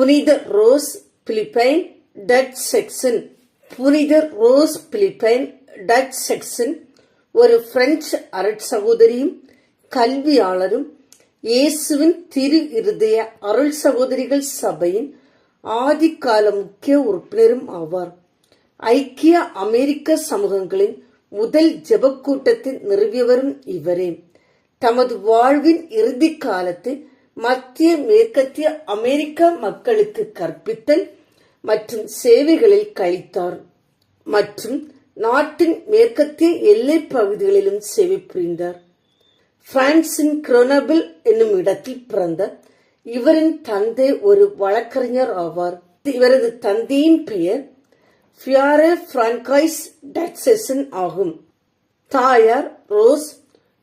புனித rose Philippine touch section. புனித rose Philippine touch section ஒரு பிரெஞ்சு அருட்சகோதரியும் கல்வியாளரும் இயேசுவின் திரு இருதய அருள் சகோதரிகள் சபையின் ஆதிகால முக்கிய உறுப்பினரும் ஆவார். ஐக்கிய அமெரிக்க சமூகங்களின் முதல் ஜெபக் கூட்டத்தை நிறுவியவரும் இவரே. தமது வாழ்வின் இறுதி காலத்தை மத்திய மேற்கத்திய அமெரிக்க மக்களுக்கு கற்பித்தல் மற்றும் சேவைகளில் கழித்தார் மற்றும் நாட்டின் மேற்கத்திய எல்லை பகுதிகளிலும் சேவை புரிந்தார். பிரான்சின் கிரோனபிள் என்னும் இடத்தில் பிறந்த இவரின் தந்தை ஒரு வழக்கறிஞர் ஆவார். இவரது தந்தையின் பெயர் ஃபியாரே பிரான்காய்ஸ் டச்செசன் ஆகும். தாயார் ரோஸ்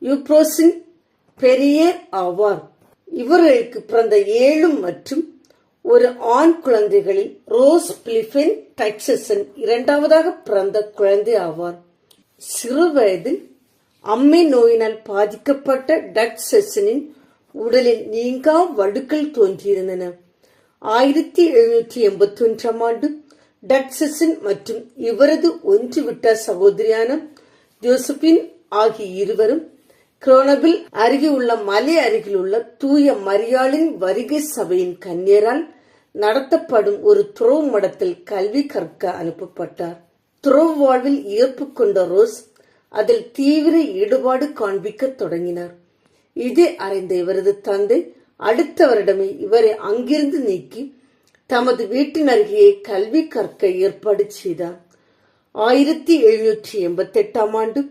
யூப்ரோசின் பெரியர் ஆவார். இவர்களுக்கு பிறந்த 7 மற்றும் ஒரு ஆண் குழந்தைகளில் ரோஸ் பிலிப்பைன் டச்செசன் இரண்டாவதாக பிறந்த குழந்தை ஆவார். சிறு வயதில் அம்மை நோயினால் பாதிக்கப்பட்ட டச்செசனின் உடலில் நீங்கா வடுக்கள் தோன்றியிருந்தன. 1781 ஆண்டு டச்செசன் மற்றும் இவரது ஒன்றுவிட்ட சகோதரியான ஜோசபின் ஆகிய இருவரும் கிரோனபிள் அருகே உள்ள மலை அருகில் உள்ள தூய மரியாளின் வருகை சபையின் கன்னியரால் நடத்தப்படும் ஒரு துறவு மடத்தில் கல்வி கற்க அனுப்பப்பட்டார். துறவு வாழ்வில் ஈர்ப்பு கொண்ட ரோஸ் அதில் தீவிர ஈடுபாடு காண்பிக்க தொடங்கினார். இதை அறிந்த இவரது தந்தை அடுத்த வருடமே இவரை அங்கிருந்து நீக்கி தமது வீட்டின் அருகே கல்வி கற்க ஏற்பாடு செய்தார். 1788 ஆண்டு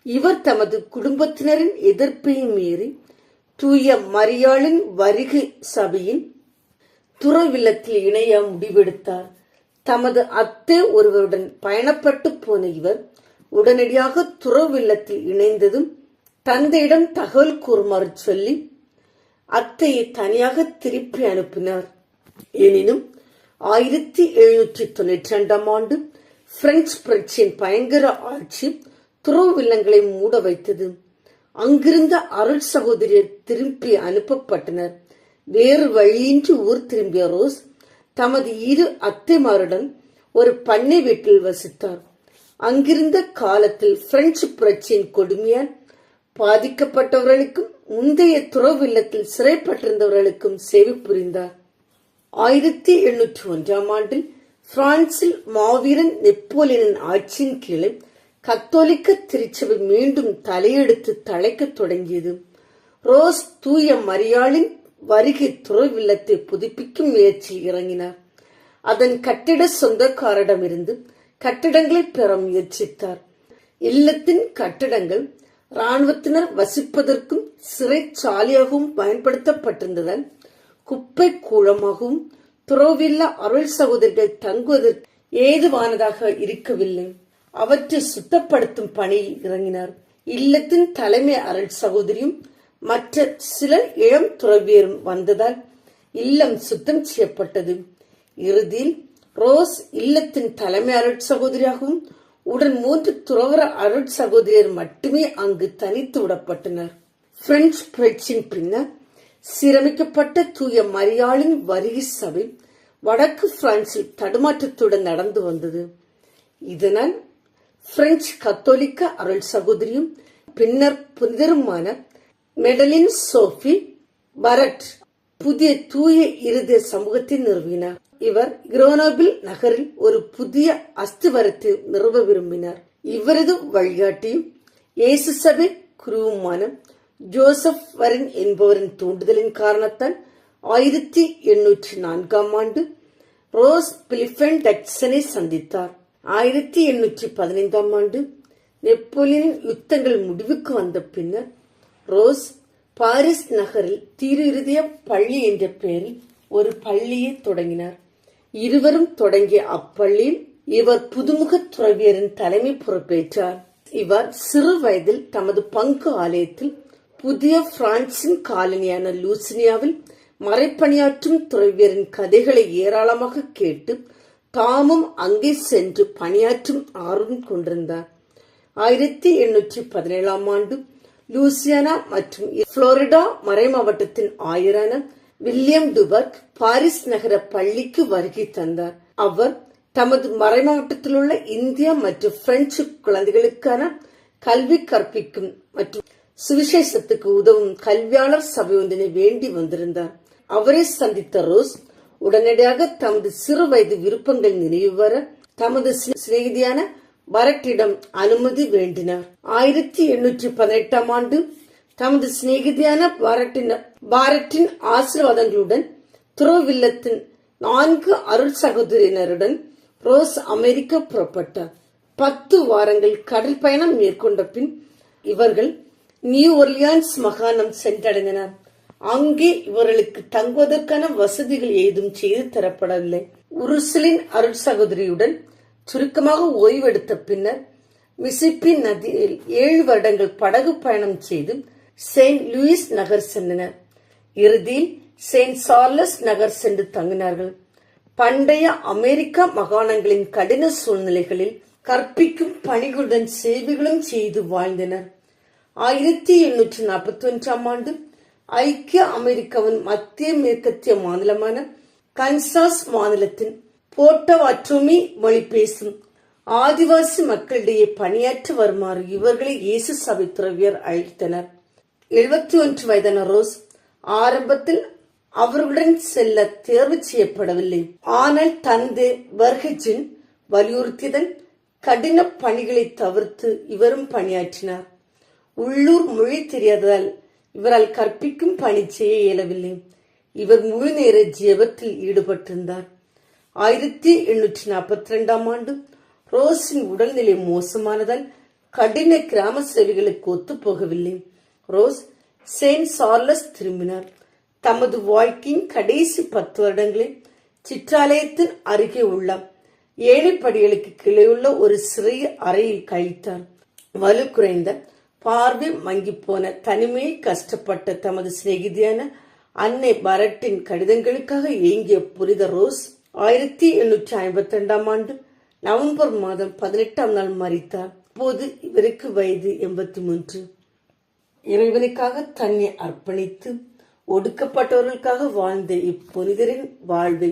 இவர் தமது குடும்பத்தினரின் எதிர்ப்பை மீறி தூய மரியாளின் வருகை சபையின் துறவில்லத்தில் இணைய முடிவெடுத்தார். தமது அத்தை ஒருவருடன் பயணப்பட்டு போன இவர் உடனடியாக துறவில்லத்தில் இணைந்ததும் தந்தையிடம் தகவல் கூறுமாறு சொல்லி அத்தையை தனியாக திருப்பி அனுப்பினார். எனினும் 1792 ஆண்டு பிரெஞ்சு புரட்சியின் பயங்கர ஆட்சி துறவில்லங்களை மூட வைத்தது. அங்கிருந்த அருள் சகோதரியர் திருப்பி அனுப்பப்பட்டனர். வேறு வழியின்றி ஊர் திரும்பிய ரோஸ் தமது 2 அத்தைமாருடன் ஒரு பண்ணை வீட்டில் வசித்தார். அங்கிருந்த காலத்தில் பிரெஞ்சு புரட்சியின் கொடுமையால் பாதிக்கப்பட்டவர்களுக்கும் முந்தைய துறவில்லத்தில் சிறைப்பட்டிருந்தவர்களுக்கும் சேவை புரிந்தார். 1801 ஆண்டில் பிரான்சில் மாவீரன் நெப்போலியனின் ஆட்சியின் கீழே கத்தோலிக்க திருச்சபை மீண்டும் தலையெடுத்து தழைக்க தொடங்கியது. ரோஸ் தூய மரியாளின் வருகை துறவில்லத்தை புதுப்பிக்கும் முயற்சியில் இறங்கினார். அதன் கட்டிட சொந்தக்காரிடமிருந்து கட்டிடங்களை பெற முயற்சித்தார். இல்லத்தின் கட்டிடங்கள் இராணுவத்தினர் வசிப்பதற்கும் சிறைச்சாலையாகவும் பயன்படுத்தப்பட்டிருந்ததால் குப்பை கூலமாகவும் துறவில்ல அருள் சகோதரிகள் தங்குவதற்கு ஏதுவானதாக இருக்கவில்லை. அவற்றை சுத்தப்படுத்தும் பணியில் இறங்கினார். இல்லத்தின் தலைமை அருள் சகோதரியும் மற்ற சில இளம் துறவியரும் வந்ததால் இல்லம் சுத்தம் செய்யப்பட்டது. இறுதியில் ரோஸ் இல்லத்தின் தலைமை அருள் சகோதரியாகவும் உடன் 3 துறவர அருள் சகோதரியர் மட்டுமே அங்கு தனித்து விடப்பட்டனர். பிரெஞ்சு புரட்சியின் பின்னர் சீரமைக்கப்பட்ட தூய மரியாளின் வருகை சபை வடக்கு பிரான்சில் தடுமாற்றத்துடன் நடந்து வந்தது. இதனால் பிரெஞ்சு கத்தோலிக்க அருள் சகோதரியும் பின்னர் புனிதருமான மெடலின் சோஃபி பரட் புதிய தூய இருதய சமூகத்தை நிறுவினார். இவர் கிரோனபிள் நகரில் ஒரு புதிய அஸ்திவரத்தை நிறுவ விரும்பினார். இவரது வழிகாட்டியும் இயேசு சபை குருவுமான ஜோசப் வரன் என்பவரின் தூண்டுதலின் காரணத்தால் 1804 ஆண்டு ரோஸ் பிலிப்பைன் டச்சனை சந்தித்தார். 1815 ஆண்டு நெப்போலியனின் யுத்தங்கள் முடிவுக்கு வந்த பின்னர் ரோஸ் பாரிஸ் நகரில் திரு இருதய பள்ளி என்ற பெயரில் ஒரு பள்ளியை தொடங்கினார். இருவரும் தொடங்கிய அப்பள்ளியில் இவர் புதுமுக துறவியரின் தலைமை பொறுப்பேற்றார். இவர் சிறு வயதில் தமது பங்கு ஆலயத்தில் புதிய பிரான்சின் காலனியான லூசினியாவில் மறைப்பணியாற்றும் துறவியரின் கதைகளை ஏராளமாக கேட்டு தாமும் அங்கே சென்று பணியாற்றும் ஆர்வம் கொண்டிருந்தார். 1817 ஆண்டு லூசியானா மற்றும் புளோரிடா மறைமாவட்டத்தின் ஆயரான வில்லியம் டுபர்க் பாரிஸ் நகர பள்ளிக்கு வருகை தந்தார். அவர் தமது மறைமாவட்டத்தில் உள்ள இந்தியா மற்றும் பிரெஞ்சு குழந்தைகளுக்கான கல்வி கற்பிக்கும் மற்றும் சுவிசேஷத்துக்கு உதவும் கல்வியாளர் சபை ஒன்றினை வேண்டி வந்திருந்தார். அவரை சந்தித்த ரோஸ் உடனடியாக தமது சிறு வயது விருப்பங்கள் நினைவு வர தமது சிநேகிதியான பரட்டிடம் அனுமதி வேண்டினார். 1818 ஆண்டு தமது சிநேகிதியான பாரட்டின் ஆசீர்வாதங்களுடன் துரோவில்லத்தின் 4 அருள் சகோதரியினருடன் ரோஸ் அமெரிக்கா புறப்பட்டார். 10 வாரங்கள் கடல் பயணம் மேற்கொண்ட பின் இவர்கள் நியூ ஒர்லியான்ஸ் மாகாணம் சென்றடைந்தனர். அங்கே இவர்களுக்கு தங்குவதற்கான வசதிகள் ஏதும் செய்து தரப்படவில்லை. உருசலின் அருள் சகோதரியுடன் சுருக்கமாக ஓய்வெடுத்த பின்னர் மிசிப்பி நதியில் 7 வருடங்கள் படகு பயணம் செய்து செயின்ட் லூயிஸ் நகர் சென்றனர். இறுதியில் செயின்ட் சார்லஸ் நகர் சென்று தங்கினார்கள். பண்டைய அமெரிக்கா மாகாணங்களின் கடின சூழ்நிலைகளில் கற்பிக்கும் பணிகளுடன் சேவைகளும் செய்து வாழ்ந்தனர். 1841 ஆண்டு ஐக்கிய அமெரிக்காவின் மத்திய மேற்கத்திய மாநிலமான கன்சாஸ் மாநிலத்தின் போட்டவாட்டோமி மொழி பேசும் ஆதிவாசி மக்களிடையே பணியாற்ற வருமாறு இவர்களை இயேசு சபை துறவியர் அழைத்தனர். 71 வயதான ரோஸ் ஆரம்பத்தில் அவர்களுடன் செல்ல தேர்வு செய்யப்படவில்லை. ஆனால் தந்தை வர்கஜின் வலியுறுத்தியதன் கடின பணிகளை தவிர்த்து இவரும் பணியாற்றினார். உள்ளூர் மொழி தெரியாததால் இவரால் கற்பிக்கும் பணி செய்ய இயலவில்லை. இவர் முழு நேர ஜெபத்தில் ஈடுபட்டிருந்தார். 1842 ஆண்டு ரோஸின் உடல்நிலை மோசமானதால் கடின கிராம சேவைகளுக்கு ஒத்துப்போகவில்லை. ரோஸ் செயின்ட் சார்லஸ் திரும்பினார். தமது வாழ்க்கையின் கடைசி 10 வருடங்களில் சிற்றாலயத்தின் அருகே உள்ள ஏழைப்படிகளுக்கு கீழேயுள்ள ஒரு சிறிய அறையில் கழித்தார். வலு குறைந்த பார்வை மங்கி போன தனிமையை கஷ்டப்பட்ட தமது சிநேகிதியான அன்னை பரட்டின் கடிதங்களுக்காக ஏங்கிய புனித ரோஸ் 1852 ஆண்டு நவம்பர் மாதம் 18ஆம் நாள் மரித்தார். அப்போது இவருக்கு வயது 83. இறைவனுக்காக தன்னை அர்ப்பணித்து ஒடுக்கப்பட்டவர்களுக்காக வாழ்ந்த இப்புனிதரின் வாழ்வை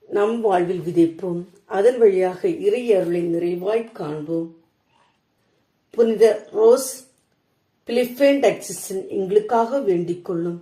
நம் வாழ்வில் விதைப்போம். அதன் வழியாக இறை அருளை நிறைவாய் காண்போம். புனித ரோஸ் பிலிப்பைன் டச்சஸின் எங்களுக்காக வேண்டிக் கொள்ளும்.